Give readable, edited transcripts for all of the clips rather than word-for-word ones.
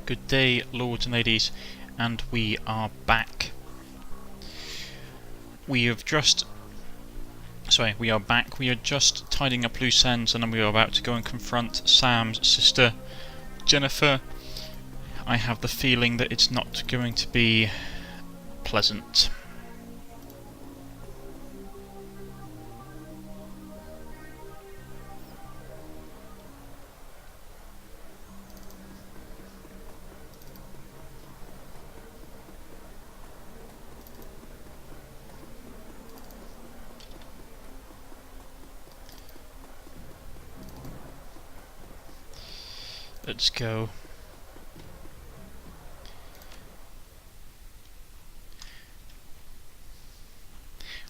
Good day, lords and ladies, and we are back. We are back. We are just tidying up loose ends, and then we are about to go and confront Sam's sister, Jennifer. I have the feeling that it's not going to be pleasant. Let's go.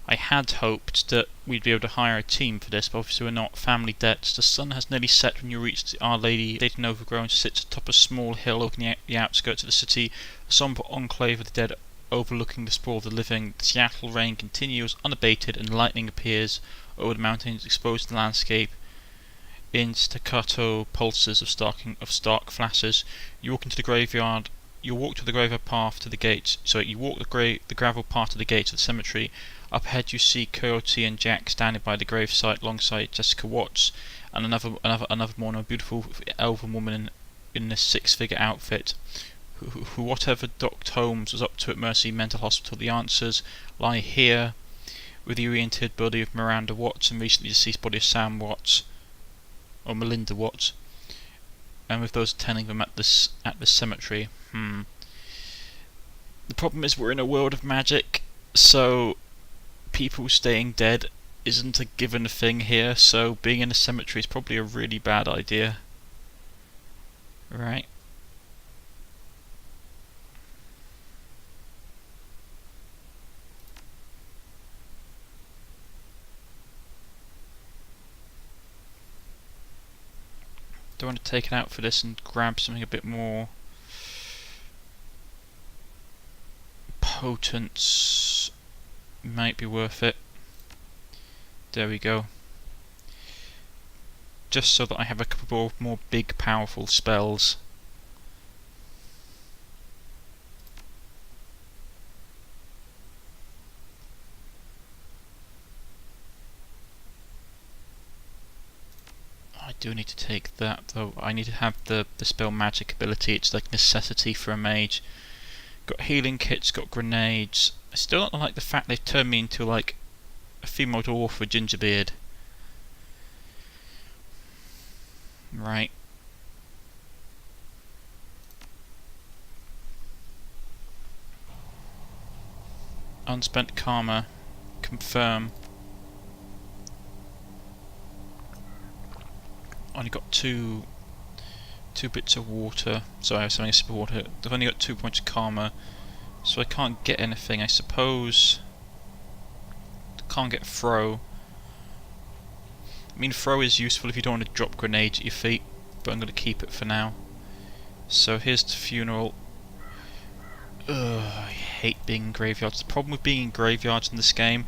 I had hoped that we'd be able to hire a team for this, but obviously we're not. Family debts. The sun has nearly set when you reach Our Lady. Lady and Overgrown sits atop a small hill overlooking the outskirts of the city, a sombre enclave of the dead overlooking the sprawl of the living. The Seattle rain continues unabated, and lightning appears over the mountains, exposing the landscape in staccato pulses of stark flashes. You walk into the graveyard. You walk to the graveyard path to the gates. You walk the gravel path to the gates of the cemetery. Up ahead, you see Coyote and Jack standing by the gravesite alongside Jessica Watts and another more beautiful elven woman in a six-figure outfit. Who whatever Dr. Holmes was up to at Mercy Mental Hospital, the answers lie here, with the reinterred body of Miranda Watts and recently deceased body of Sam Watts. Or Melinda Watts, and with those attending them at the cemetery. The problem is we're in a world of magic, so people staying dead isn't a given thing here, so being in a cemetery is probably a really bad idea. Right. Don't want to take it out for this and grab something a bit more potent. Might be worth it. There we go. Just so that I have a couple more big powerful spells. I do need to take that though. I need to have the spell magic ability. It's like necessity for a mage. Got healing kits, got grenades. I still don't like the fact they've turned me into like a female dwarf with ginger beard. Right. Unspent karma. Confirm. Only got two bits of water. Sorry, I was having a sip of water. I've only got 2 points of karma, so I can't get anything. I suppose can't get throw. I mean, throw is useful if you don't want to drop grenades at your feet, but I'm going to keep it for now. So here's the funeral. Ugh, I hate being in graveyards. The problem with being in graveyards in this game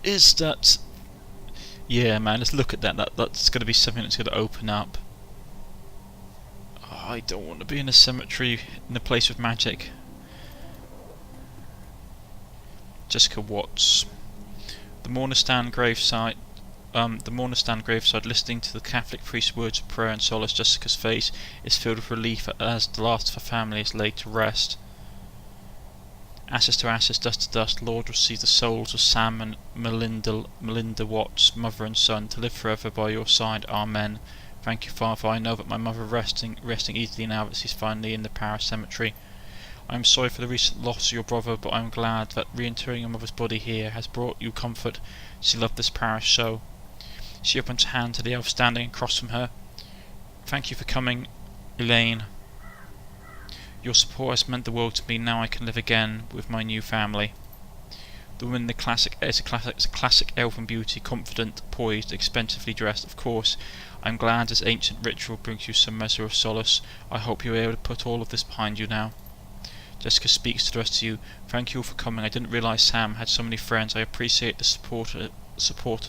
is that, yeah, man, let's look at that. That's going to be something that's going to open up. Oh, I don't want to be in a cemetery in a place with magic. Jessica Watts. The Mourner-stand gravesite. Listening to the Catholic priest's words of prayer and solace, Jessica's face is filled with relief as the last of her family is laid to rest. Ashes to ashes, dust to dust, Lord, receive the souls of Sam and Melinda Watts, mother and son, to live forever by your side. Amen. Thank you, Father. I know that my mother resting easily now that she's finally in the parish cemetery. I am sorry for the recent loss of your brother, but I am glad that reinterring your mother's body here has brought you comfort. She loved this parish so. She opens her hand to the elf standing across from her. Thank you for coming, Elaine. Your support has meant the world to me. Now I can live again with my new family. The woman is a classic elven beauty, confident, poised, expensively dressed. Of course, I'm glad this ancient ritual brings you some measure of solace. I hope you're able to put all of this behind you now. Jessica speaks to the rest of you. Thank you all for coming. I didn't realise Sam had so many friends. I appreciate the support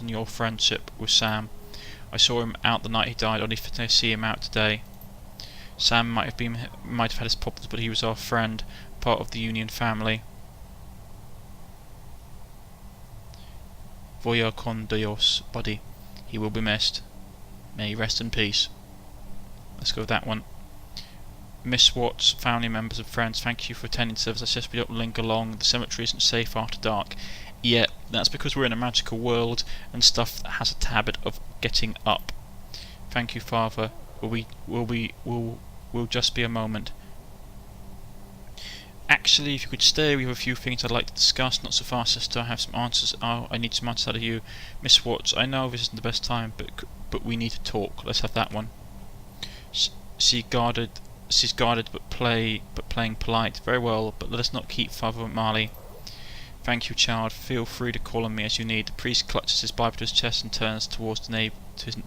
and your friendship with Sam. I saw him out the night he died, only fitting to see him out today. Sam might have had his problems, but he was our friend, part of the Union family. Voy con Dios, buddy. He will be missed. May he rest in peace. Let's go with that one. Miss Watts, family members and friends, thank you for attending service. I suggest we don't linger long. The cemetery isn't safe after dark. Yeah, that's because we're in a magical world and stuff that has a habit of getting up. Thank you, Father. Will just be a moment. Actually, if you could stay, we have a few things I'd like to discuss. Not so fast, sister. I have some answers. I need some answers out of you, Miss Watts. I know this isn't the best time, but we need to talk. Let's have that one. She's guarded, but playing polite. Very well, but let us not keep Father Marley. Thank you, child. Feel free to call on me as you need. The priest clutches his Bible to his chest and turns towards the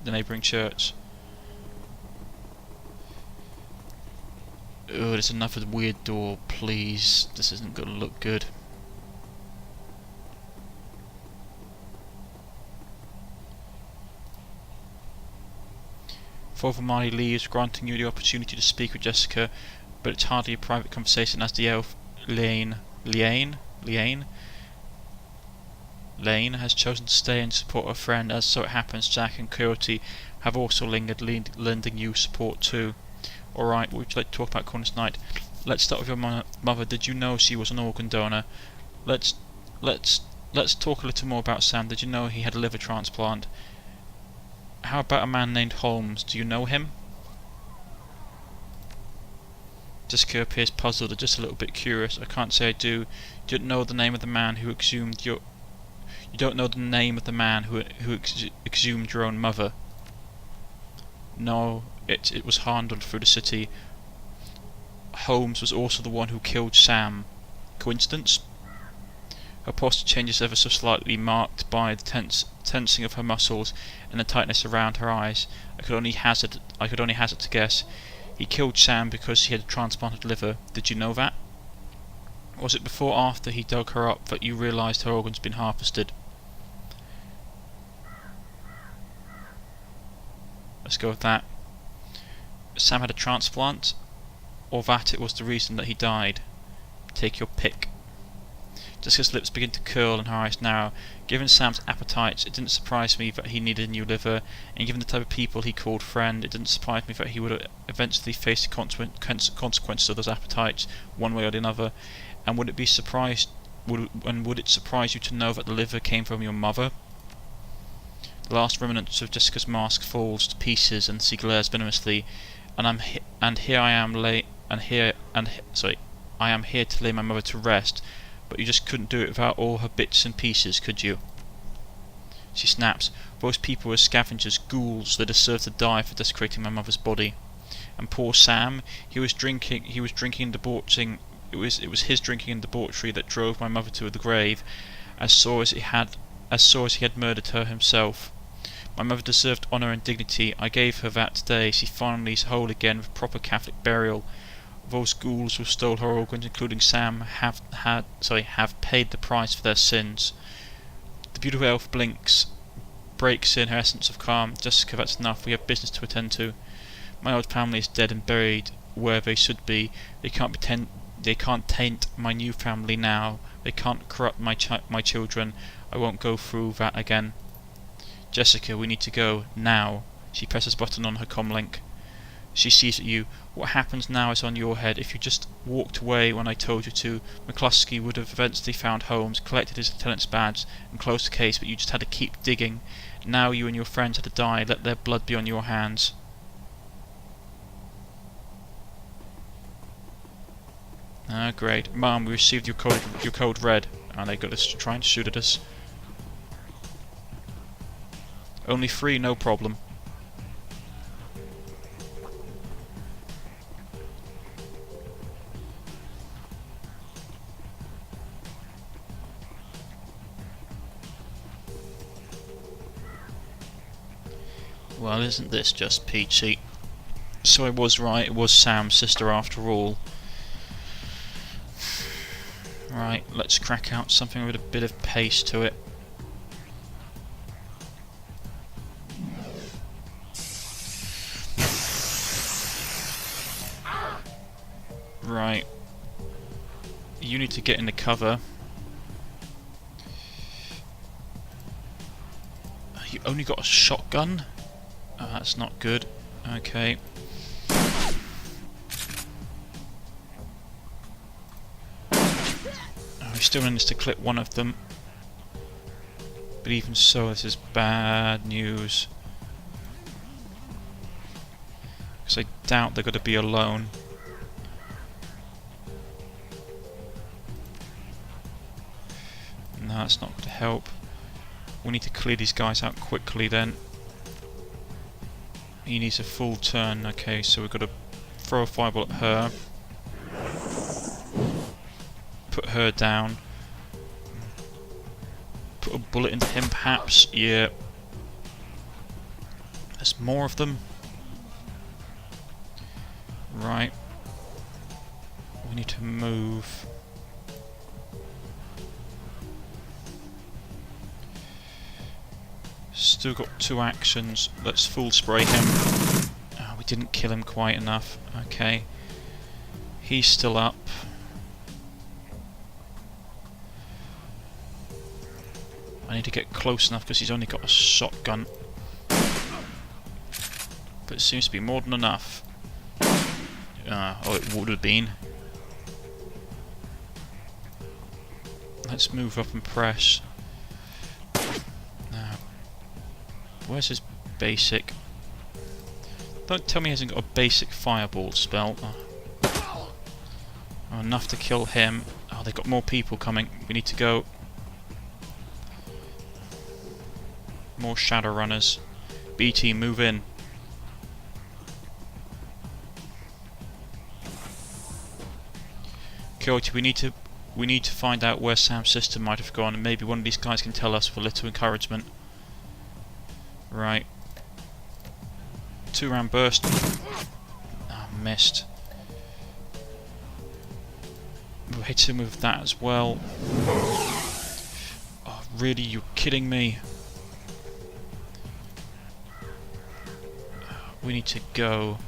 neighbouring church. Oh, there's another weird door, please. This isn't going to look good. Father Marley leaves, granting you the opportunity to speak with Jessica, but it's hardly a private conversation as the elf Lane has chosen to stay and support her friend. As so it happens, Jack and Coyote have also lingered, lending you support too. Alright, what would you like to talk about, Cornish-Knight? Let's start with your mother. Did you know she was an organ donor? Let's talk a little more about Sam. Did you know he had a liver transplant? How about a man named Holmes? Do you know him? Jessica appears puzzled and just a little bit curious. I can't say I do. You don't know the name of the man who exhumed your... You don't know the name of the man who exhumed your own mother? No. It was handled through the city. Holmes was also the one who killed Sam. Coincidence? Her posture changes ever so slightly, marked by the tensing of her muscles and the tightness around her eyes. I could only hazard to guess. He killed Sam because he had a transplanted liver. Did you know that? Was it before or after he dug her up that you realised her organs had been harvested? Let's go with that. Sam had a transplant, or that it was the reason that he died. Take your pick. Jessica's lips begin to curl and her eyes narrow. Given Sam's appetites, it didn't surprise me that he needed a new liver, and given the type of people he called friend, it didn't surprise me that he would eventually face the consequences of those appetites, one way or another. And would it surprise you to know that the liver came from your mother? The last remnants of Jessica's mask falls to pieces, and she glares venomously. I am here to lay my mother to rest, but you just couldn't do it without all her bits and pieces, could you? She snaps. Those people were scavengers, ghouls. They deserve to die for desecrating my mother's body. And poor Sam, he was drinking and debauching. It was his drinking and debauchery that drove my mother to the grave, as sore as he had murdered her himself. My mother deserved honour and dignity. I gave her that today. She finally is whole again with proper Catholic burial. Those ghouls who stole her organs, including Sam, have paid the price for their sins. The beautiful elf breaks in her essence of calm. Jessica, that's enough. We have business to attend to. My old family is dead and buried where they should be. They can't taint my new family now. They can't corrupt my children. I won't go through that again. Jessica, we need to go, now. She presses a button on her comlink. She sees at you. What happens now is on your head. If you just walked away when I told you to, McCluskey would have eventually found Holmes, collected his lieutenant's badge, and closed the case, but you just had to keep digging. Now you and your friends had to die. Let their blood be on your hands. Ah, great. Mum, we received your code red. And they got us trying to shoot at us. Only 3, no problem. Well, isn't this just peachy? So I was right, it was Sam's sister after all. Right, let's crack out something with a bit of pace to it. Right. You need to get in the cover. You only got a shotgun? Oh, that's not good. Okay. Oh, he still managed to clip one of them. But even so, this is bad news. Because I doubt they're going to be alone. No, that's not going to help. We need to clear these guys out quickly then. He needs a full turn. Okay, so we've got to throw a fireball at her. Put her down. Put a bullet into him perhaps. Yeah. There's more of them. Right. We need to move. Still got 2 actions. Let's full spray him. Oh, we didn't kill him quite enough. Okay. He's still up. I need to get close enough because he's only got a shotgun. But it seems to be more than enough. Oh, it would have been. Let's move up and press. Now, where's his basic? Don't tell me he hasn't got a basic fireball spell. Oh, enough to kill him. Oh, they've got more people coming. We need to go. More Shadowrunners. BT, move in. Coyote, we need to find out where Sam's sister might have gone, and maybe one of these guys can tell us for a little encouragement. Right. 2-round burst. Oh, missed. We'll hit him with that as well. Oh, really? You're kidding me? We need to go.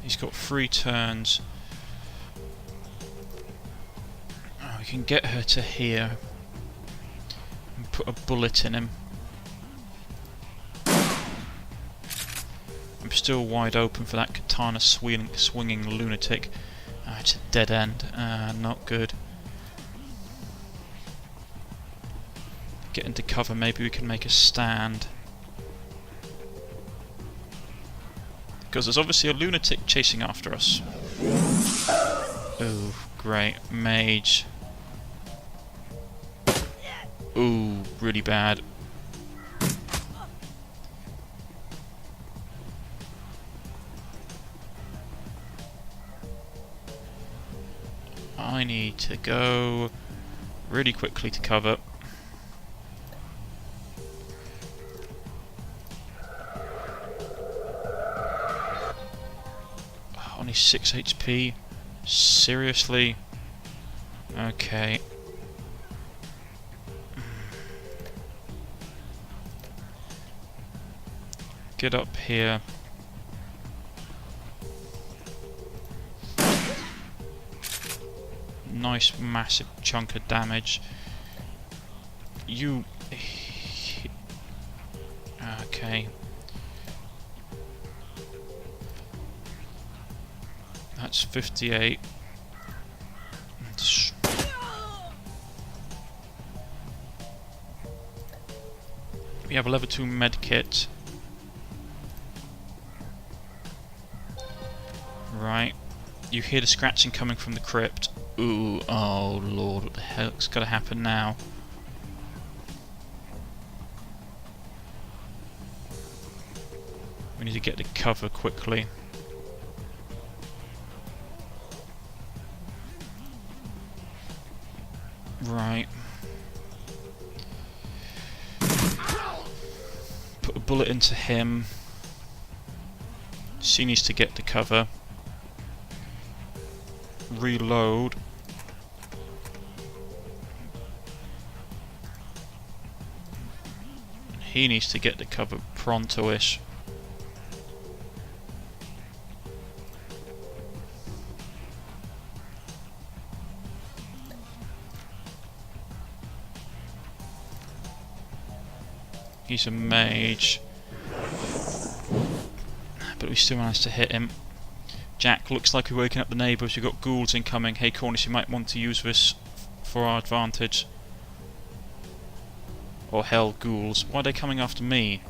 He's got 3 turns. Oh, we can get her to here and put a bullet in him. I'm still wide open for that katana swinging lunatic. It's a dead end. Not good. Get into cover. Maybe we can make a stand. Because there's obviously a lunatic chasing after us. Ooh, great. Mage. Ooh, really bad. I need to go really quickly to cover. Only 6 HP. Seriously? Okay. Get up here. Nice massive chunk of damage. You... Okay. That's 58. We have a level 2 med kit. Right. You hear the scratching coming from the crypt. Ooh, oh lord, what the hell's gotta happen now? We need to get the cover quickly. Right. Put a bullet into him. She needs to get the cover. Reload. He needs to get the cover pronto-ish. He's a mage. But we still managed to hit him. Jack, looks like we're waking up the neighbours. We've got ghouls incoming. Hey Cornish, you might want to use this for our advantage. Or hell, ghouls. Why are they coming after me?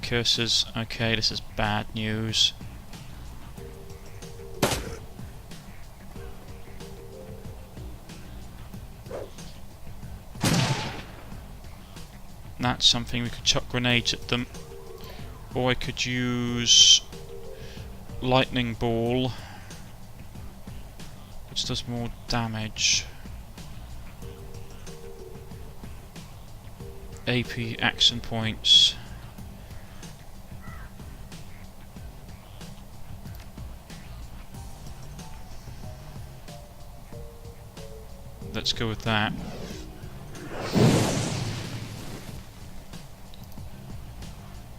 Curses. Okay, this is bad news. That's something. We could chuck grenades at them. Or I could use lightning ball, which does more damage. AP action points. Let's go with that.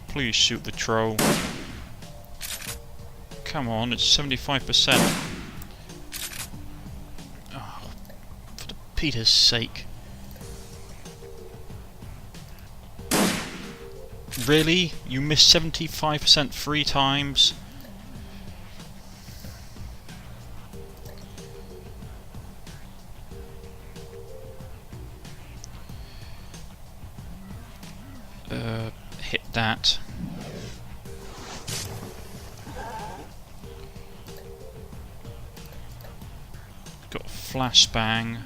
Please shoot the troll. Come on, it's 75%. Oh, for the Peter's sake. Really? You missed 75% 3 times? Hit that. Got a flashbang.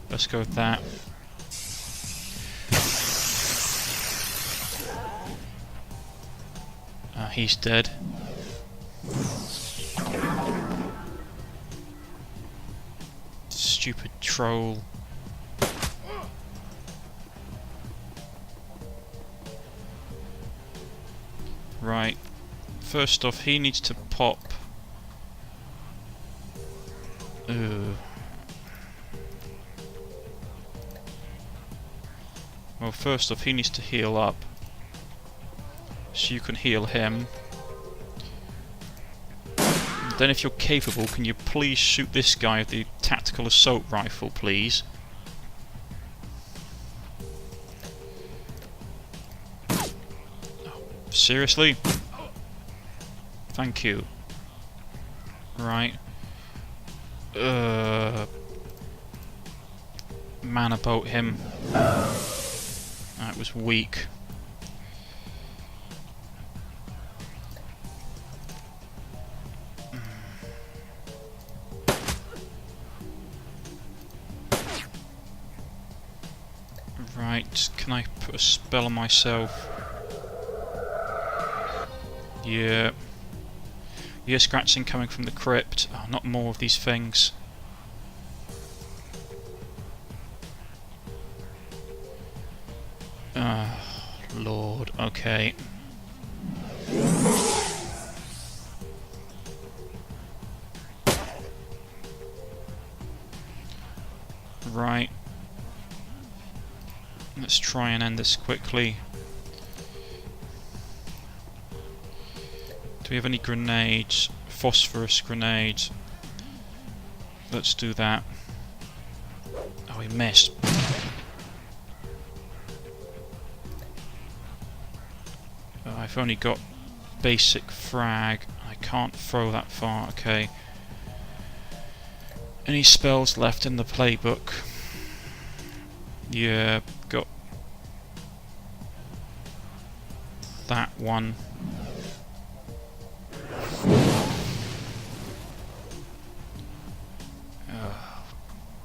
Let's go with that. He's dead. Stupid troll. Right. First off, he needs to pop. Well, first off, he needs to heal up. So you can heal him. Then if you're capable, can you please shoot this guy with the tactical assault rifle, please? Oh, seriously? Thank you. Right. Mana boat him. That was weak. Right, can I put a spell on myself? Yeah. Ear scratching coming from the crypt. Oh, not more of these things. Lord, okay. Right. Let's try and end this quickly. Do we have any grenades? Phosphorus grenades. Let's do that. Oh, we missed. I've only got basic frag. I can't throw that far. Okay. Any spells left in the playbook? Yeah, got that one.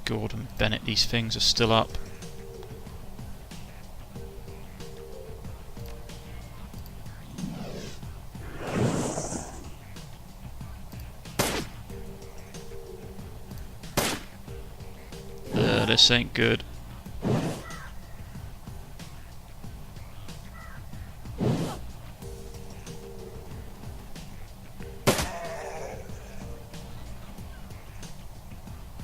Gordon Bennett, these things are still up. This ain't good.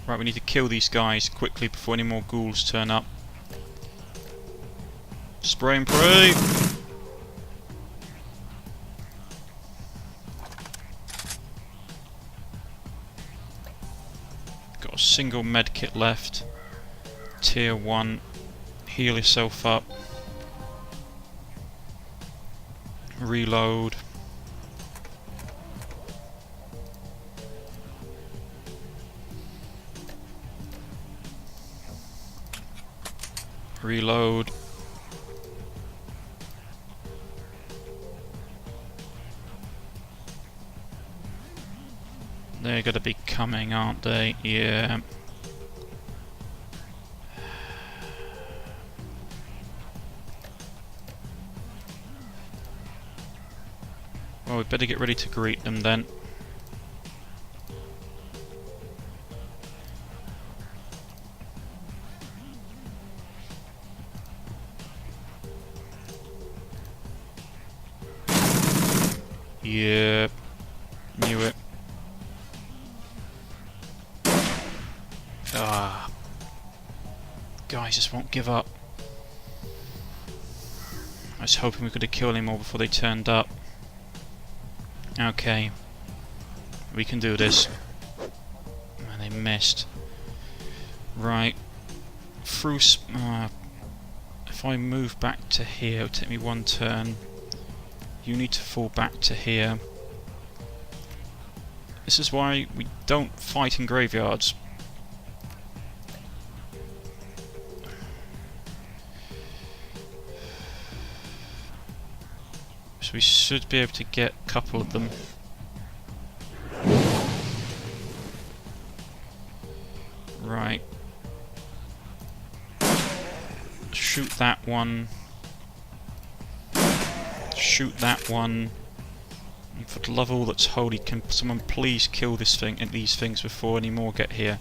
Right, we need to kill these guys quickly before any more ghouls turn up. Spray and pray! Got a single medkit left. Tier 1. Heal yourself up. Reload. Reload. They're gonna be coming, aren't they? Yeah. Well, we better get ready to greet them then. Yep. Knew it. Ah. Guys just won't give up. I was hoping we could have killed him all before they turned up. Okay. We can do this. And they missed. Right. Through... if I move back to here, it'll take me one turn. You need to fall back to here. This is why we don't fight in graveyards. So we should be able to get a couple of them. Right. Shoot that one. Shoot that one. And for the love of all that's holy, can someone please kill this thing and these things before any more get here?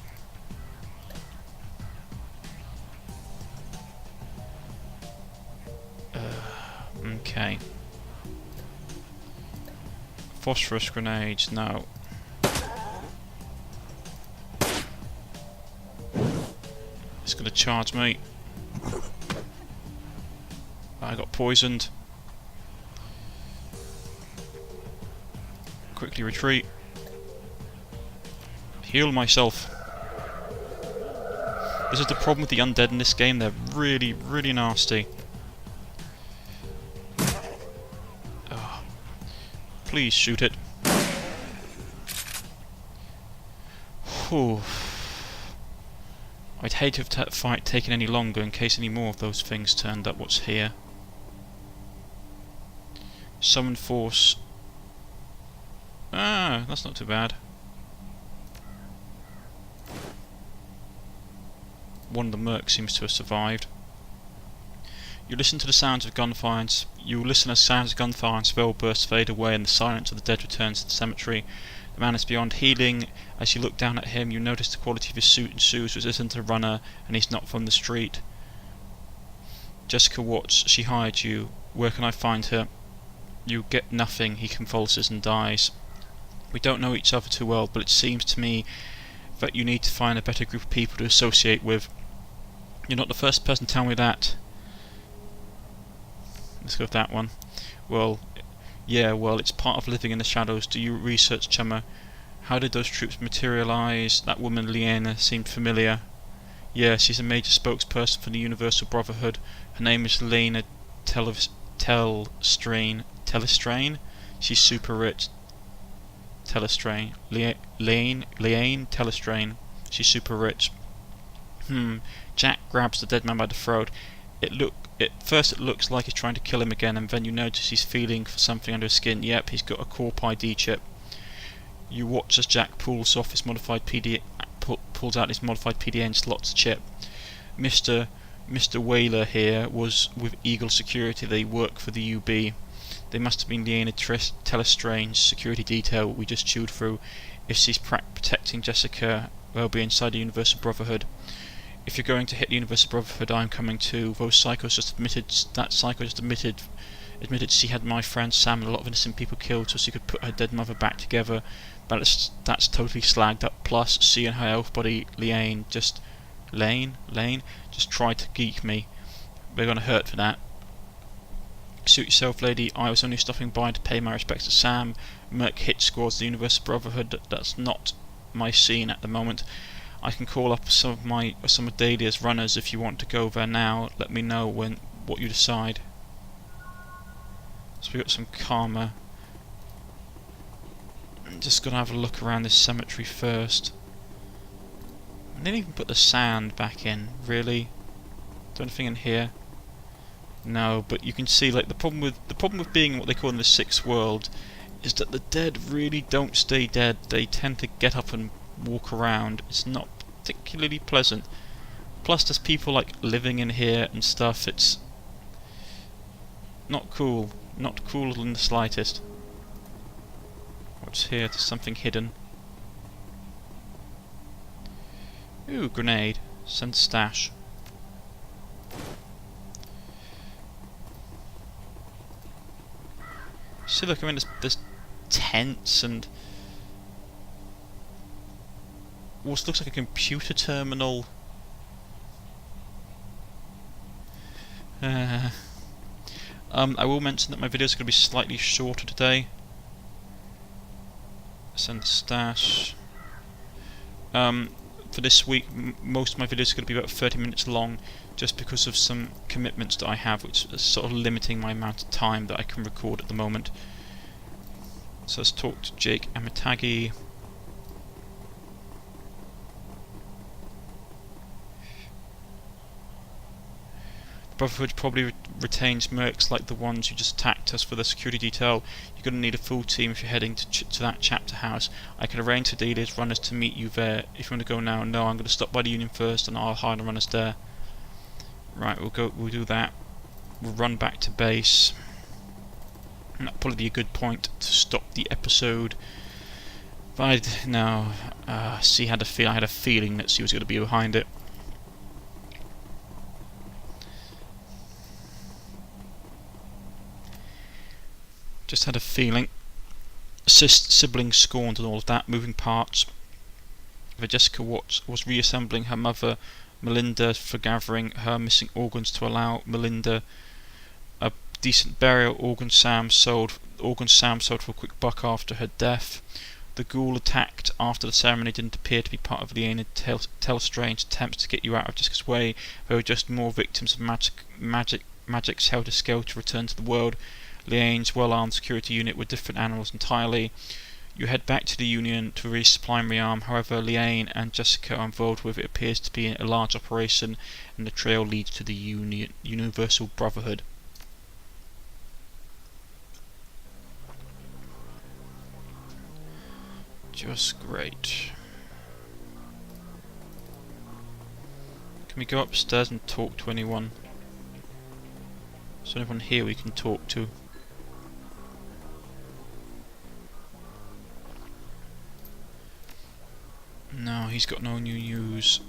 Okay. Phosphorus grenades, no. It's gonna charge me. I got poisoned. Quickly retreat. Heal myself. This is the problem with the undead in this game, they're really, really nasty. Oh. Please shoot it. Whew. I'd hate to have that fight taken any longer in case any more of those things turned up. What's here? Summon force. Ah, that's not too bad. One of the mercs seems to have survived. You listen to the sounds of gunfire. You listen as sounds of gunfire and spell bursts fade away, and the silence of the dead returns to the cemetery. The man is beyond healing. As you look down at him, you notice the quality of his suit and shoes, which isn't a runner, and he's not from the street. Jessica Watts, she hired you. Where can I find her? You get nothing. He convulses and dies. We don't know each other too well, but it seems to me that you need to find a better group of people to associate with. You're not the first person to tell me that. Let's go with that one. Well, yeah, well, it's part of living in the shadows. Do you research, Chummer? How did those troops materialise? That woman, Leanna, seemed familiar. Yeah, she's a major spokesperson for the Universal Brotherhood. Her name is Lena Telestrain. Telestrain? She's super rich. Telestrain. Liane Telestrain. She's super rich. Jack grabs the dead man by the throat. First it looks like he's trying to kill him again, and then you notice he's feeling for something under his skin. Yep, he's got a Corp ID chip. You watch as Jack pulls out his modified PDA and slots the chip. Mr. Whaler here was with Eagle Security. They work for the UB. They must have been Leanna Telestrange's security detail we just chewed through. If she's protecting Jessica, they'll be inside the Universal Brotherhood. If you're going to hit the Universal Brotherhood, I'm coming too. Those psychos just admitted she had my friend Sam and a lot of innocent people killed so she could put her dead mother back together. But that's totally slagged up. Plus, she and her elf buddy Lane just tried to geek me. They're gonna hurt for that. Suit yourself, lady. I was only stopping by to pay my respects to Sam. Merc hit squads the Universal Brotherhood. That's not my scene at the moment. I can call up some of Dahlia's runners if you want to go there now. Let me know what you decide. So we got some karma. I'm just gonna have a look around this cemetery first. I didn't even put the sand back in. Really? Is there anything in here? No, but you can see like the problem with being in what they call in the sixth world is that the dead really don't stay dead. They tend to get up and walk around. It's not particularly pleasant. Plus there's people like living in here and stuff. It's not cool. Not cool in the slightest. What's here? There's something hidden. Ooh, grenade. Send stash. See, look, I mean, there's tents and what looks like a computer terminal. I will mention that my videos are going to be slightly shorter today. Send stash. For this week, most of my videos are going to be about 30 minutes long, just because of some commitments that I have, which is sort of limiting my amount of time that I can record at the moment. So let's talk to Jake Amitagi. Brotherhood probably retains mercs like the ones who just attacked us for the security detail. You're going to need a full team if you're heading to that chapter house. I can arrange for Dahlia's runners to meet you there. If you want to go now, no, I'm going to stop by the Union first and I'll hire the runners there. Right, we'll do that. We'll run back to base. And that'll probably be a good point to stop the episode. But I had a feeling that she was going to be behind it. Just had a feeling. Siblings scorned and all of that, moving parts. Jessica Watts was reassembling her mother, Melinda, for gathering her missing organs to allow Melinda a decent burial. Organ Sam sold for a quick buck after her death. The ghoul attacked after the ceremony didn't appear to be part of Leanne Telstrain's attempts to get you out of Jessica's way. There were just more victims of magic's helter-skelter return to the world. Leanne's well-armed security unit were different animals entirely. You head back to the Union to resupply and rearm. However, Leanne and Jessica are involved with it appears to be a large operation, and the trail leads to the Universal Brotherhood. Just great. Can we go upstairs and talk to anyone? Is there anyone here we can talk to? No, he's got no new news.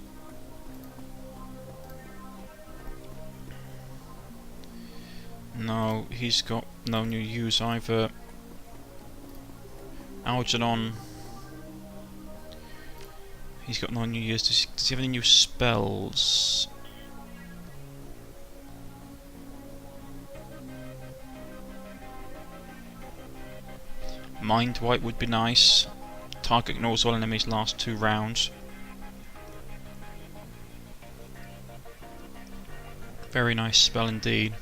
No, he's got no new news either. Algernon. He's got no new news. Does he have any new spells? Mind Wipe would be nice. Target ignores all enemies last 2 rounds. Very nice spell indeed.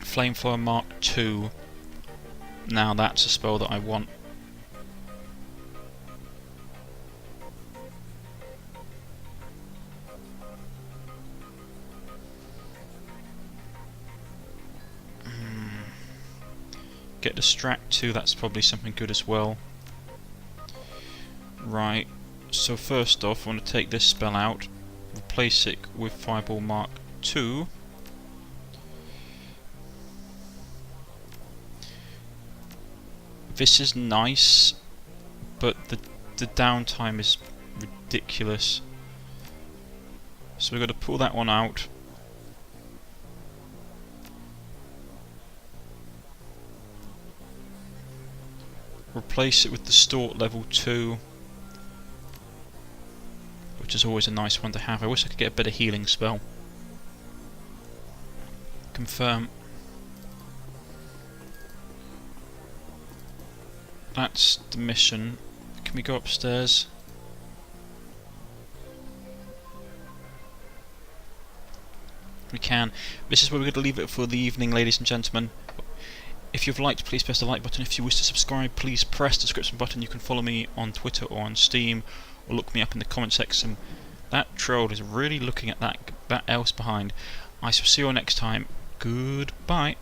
Flamethrower Mark II. Now that's a spell that I want. Get Distract 2, that's probably something good as well. Right, so first off I want to take this spell out, replace it with Fireball Mark II. This is nice, but the downtime is ridiculous. So we've got to pull that one out. Replace it with Distort level 2, which is always a nice one to have. I wish I could get a better healing spell. Confirm. That's the mission. Can we go upstairs? We can. This is where we're going to leave it for the evening, ladies and gentlemen. If you've liked, please press the like button. If you wish to subscribe, please press the subscription button. You can follow me on Twitter or on Steam, or look me up in the comment section. That troll is really looking at that else behind. I shall see you all next time. Goodbye.